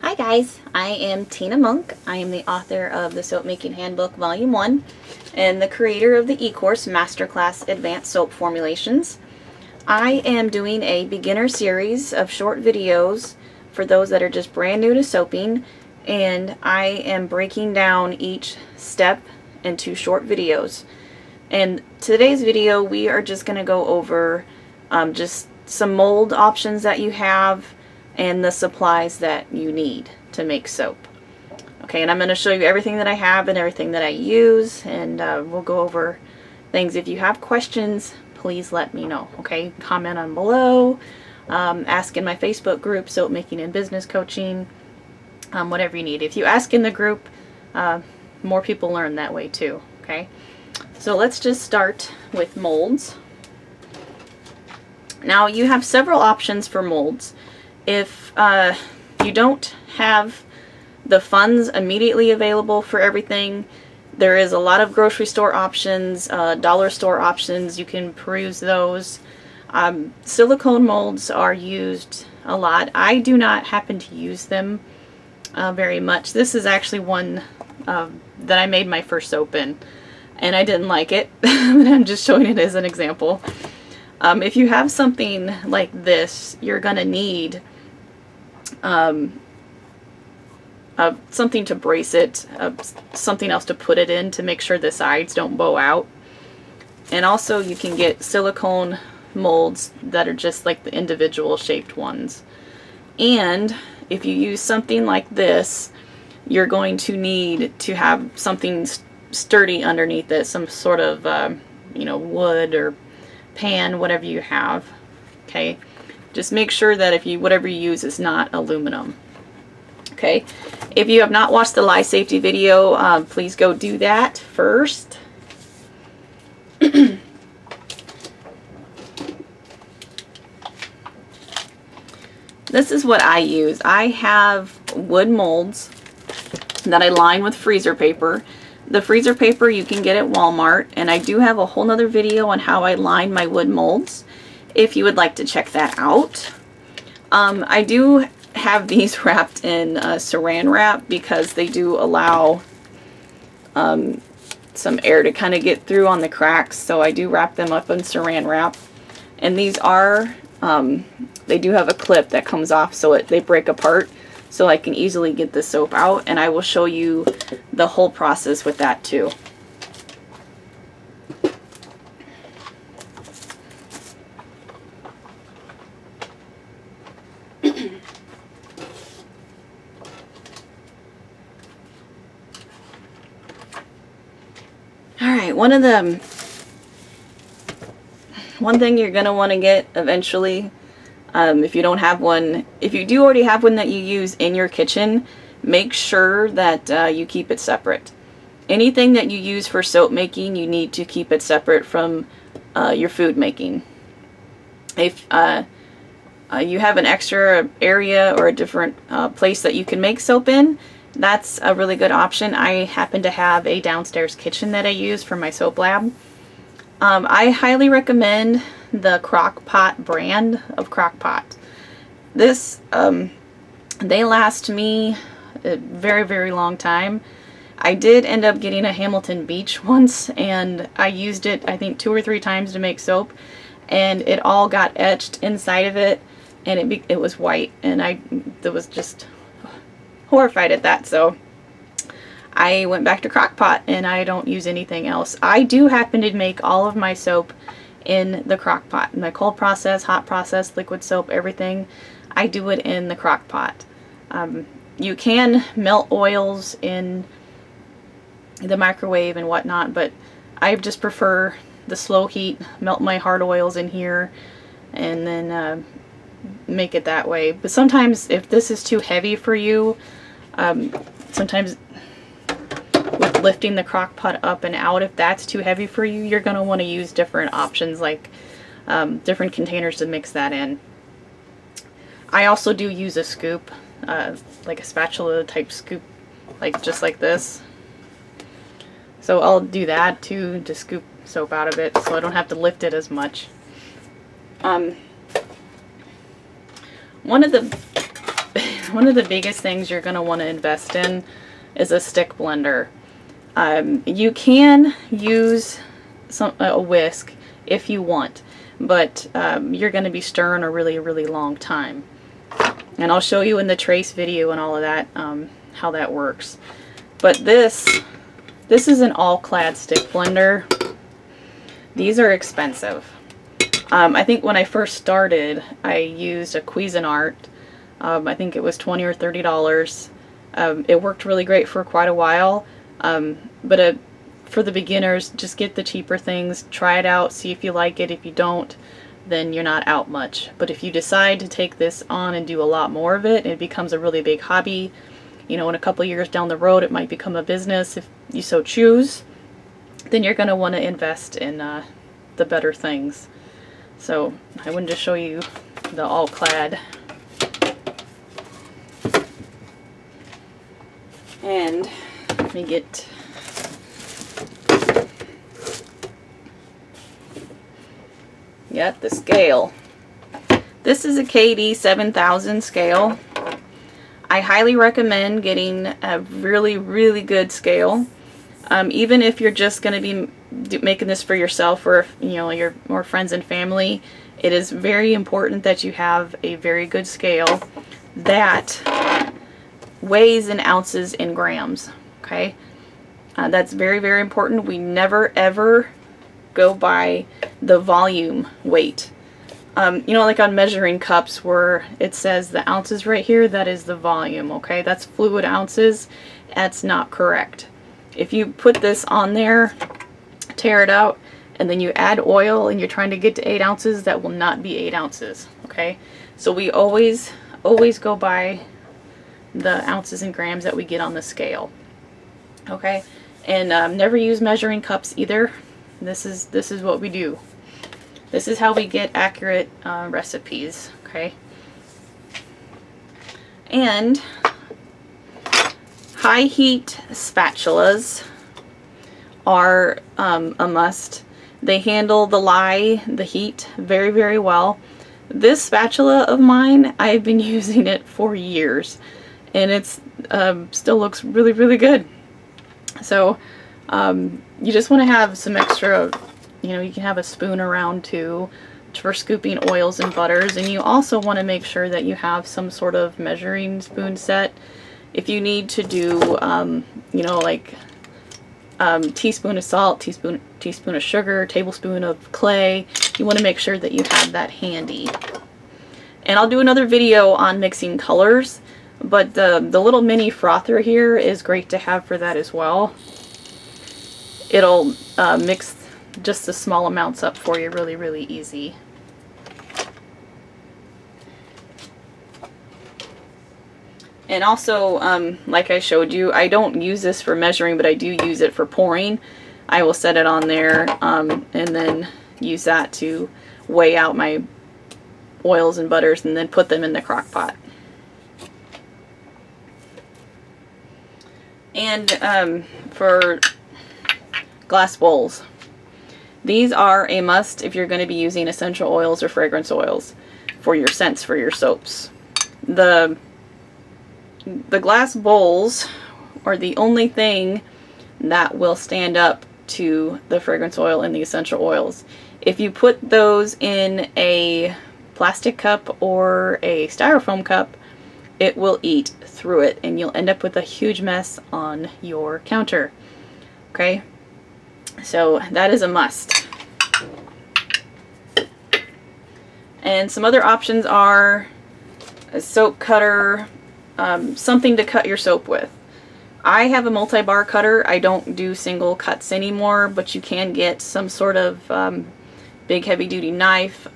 Hi guys, I am Tina Moenck. I am the author of the Soap Making Handbook Volume 1 and the creator of the e-course Masterclass Advanced Soap Formulations. I am doing a beginner series of short videos for those that are just brand new to soaping, and I am breaking down each step into short videos. And today's video we are just going to go over just some mold options that you have and the supplies that you need to make soap. Okay, and I'm going to show you everything that I have and everything that I use, and we'll go over things. If you have questions, please let me know. Okay, comment on below, ask in my Facebook group, Soap Making and Business Coaching, whatever you need. If you ask in the group, more people learn that way too. Okay, so let's just start with molds. Now you have several options for molds. If you don't have the funds immediately available for everything, there is a lot of grocery store options, dollar store options. You can peruse those. Silicone molds are used a lot. I do not happen to use them very much. This is actually one that I made my first soap in, and I didn't like it. I'm just showing it as an example. If you have something like this, you're going to need something to brace it, something else to put it in to make sure the sides don't bow out. And also you can get silicone molds that are just like the individual shaped ones. And if you use something like this, you're going to need to have something sturdy underneath it, some sort of wood or pan, whatever you have. Okay, just make sure that if you whatever you use is not aluminum. Okay, if you have not watched the life safety video, please go do that first. This is what I use. I have wood molds that I line with freezer paper. The freezer paper you can get at Walmart, and I do have a whole nother video on how I line my wood molds if you would like to check that out. I do have these wrapped in saran wrap because they do allow some air to kind of get through on the cracks, so I do wrap them up in saran wrap. And these are they do have a clip that comes off so they break apart, so I can easily get the soap out, and I will show you the whole process with that too. Alright, one thing you're going to want to get eventually, if you don't have one, if you do already have one that you use in your kitchen, make sure that you keep it separate. Anything that you use for soap making, you need to keep it separate from your food making. If you have an extra area or a different place that you can make soap in, that's a really good option. I happen to have a downstairs kitchen that I use for my soap lab. I highly recommend the Crock-Pot brand of Crock-Pot. This, they last me a very, very long time. I did end up getting a Hamilton Beach once, and I used it I think 2 or 3 times to make soap, and it all got etched inside of it, and it was white, and I was just horrified at that. So I went back to Crock-Pot, and I don't use anything else. I do happen to make all of my soap in the Crock-Pot. My cold process, hot process, liquid soap, everything, I do it in the Crock-Pot. You can melt oils in the microwave and whatnot, but I just prefer the slow heat, melt my hard oils in here, and then make it that way. But sometimes if this is too heavy for you, sometimes with lifting the Crock-Pot up and out, if that's too heavy for you, you're going to want to use different options, like different containers to mix that in. I also do use a scoop, like a spatula type scoop, like just like this. So I'll do that too, to scoop soap out of it so I don't have to lift it as much. One of one of the biggest things you're going to want to invest in is a stick blender. You can use a whisk if you want, but you're going to be stirring a really long time. And I'll show you in the trace video and all of that how that works. But this is an all-clad stick blender. These are expensive. I think when I first started, I used a Cuisinart. I think it was $20 or $30. It worked really great for quite a while. But for the beginners, just get the cheaper things, try it out, see if you like it. If you don't, then you're not out much. But if you decide to take this on and do a lot more of it, it becomes a really big hobby. You know, in a couple of years down the road, it might become a business if you so choose. Then you're going to want to invest in the better things. So I wanted to show you the all-clad. And let me get the scale. This is a KD 7000 scale. I highly recommend getting a really good scale. Even if you're just going to be making this for yourself or your more friends and family, it is very important that you have a very good scale that weighs in ounces and grams. Okay, that's very important. We never ever go by the volume weight. Like on measuring cups where it says the ounces right here, that is the volume. Okay, that's fluid ounces. That's not correct. If you put this on there, tear it out, and then you add oil and you're trying to get to 8 ounces, that will not be 8 ounces. Okay, so we always go by the ounces and grams that we get on the scale. Okay, and never use measuring cups either. This is what we do. This is how we get accurate recipes. Okay, and high heat spatulas are a must. They handle the heat very well. This spatula of mine, I've been using it for years, and it's still looks really good. So you just want to have some extra, you can have a spoon around too for scooping oils and butters, and you also want to make sure that you have some sort of measuring spoon set. If you need to do, like teaspoon of salt, teaspoon of sugar, tablespoon of clay, you want to make sure that you have that handy. And I'll do another video on mixing colors, but the little mini frother here is great to have for that as well. It'll mix just the small amounts up for you really easy. And also, like I showed you, I don't use this for measuring, but I do use it for pouring. I will set it on there and then use that to weigh out my oils and butters and then put them in the crock pot. And for glass bowls, these are a must if you're going to be using essential oils or fragrance oils for your scents, for your soaps. The glass bowls are the only thing that will stand up to the fragrance oil and the essential oils. If you put those in a plastic cup or a styrofoam cup, it will eat through it and you'll end up with a huge mess on your counter. Okay, so that is a must. And some other options are a soap cutter, something to cut your soap with. I have a multi-bar cutter. I don't do single cuts anymore, but you can get some sort of big heavy-duty knife,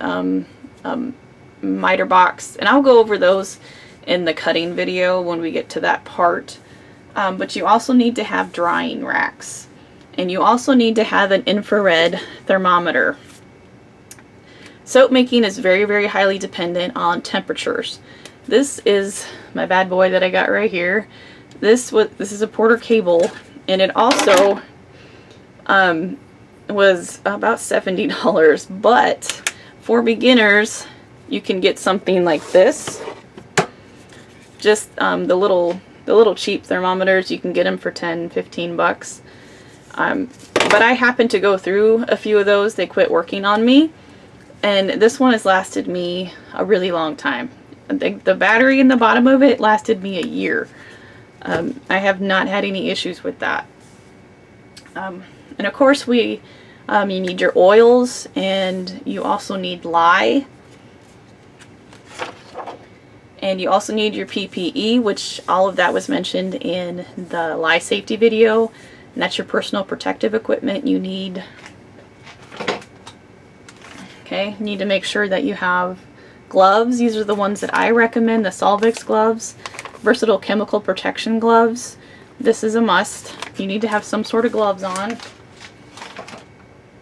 miter box, and I'll go over those in the cutting video when we get to that part. But you also need to have drying racks, and you also need to have an infrared thermometer. Soap making is very highly dependent on temperatures. This is my bad boy that I got right here. This is a Porter cable, and it also was about $70, but for beginners you can get something like this. just the little cheap thermometers. You can get them for 10, 15 bucks. But I happened to go through a few of those. They quit working on me, and this one has lasted me a really long time. I think the battery in the bottom of it lasted me a year. I have not had any issues with that. And of course you need your oils, and you also need lye. And you also need your PPE, which all of that was mentioned in the lye safety video. And that's your personal protective equipment you need. Okay, you need to make sure that you have gloves. These are the ones that I recommend, the Solvix gloves. Versatile chemical protection gloves. This is a must. You need to have some sort of gloves on.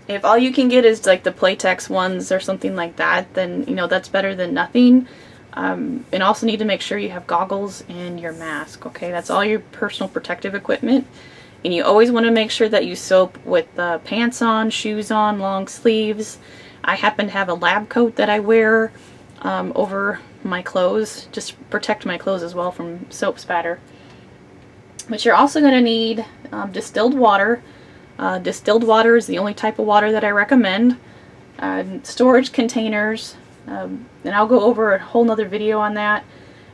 If all you can get is like the Playtex ones or something like that, then you know that's better than nothing. And also need to make sure you have goggles and your mask. Okay, that's all your personal protective equipment. And you always want to make sure that you soap with pants on, shoes on, long sleeves. I happen to have a lab coat that I wear over my clothes, just protect my clothes as well from soap spatter. But you're also going to need distilled water. Distilled water is the only type of water that I recommend. Storage containers, and I'll go over a whole nother video on that.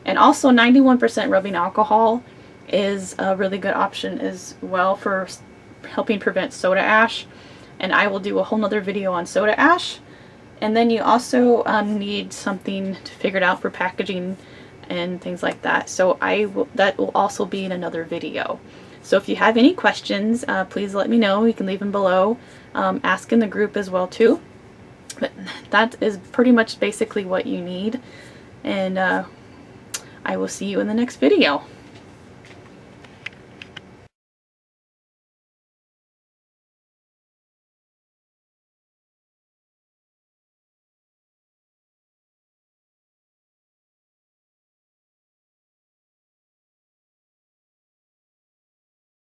And also 91% rubbing alcohol is a really good option as well for helping prevent soda ash. And I will do a whole nother video on soda ash. And then you also need something to figure it out for packaging and things like that. So that will also be in another video. So if you have any questions, please let me know. You can leave them below. Ask in the group as well too. But that is pretty much basically what you need. And I will see you in the next video.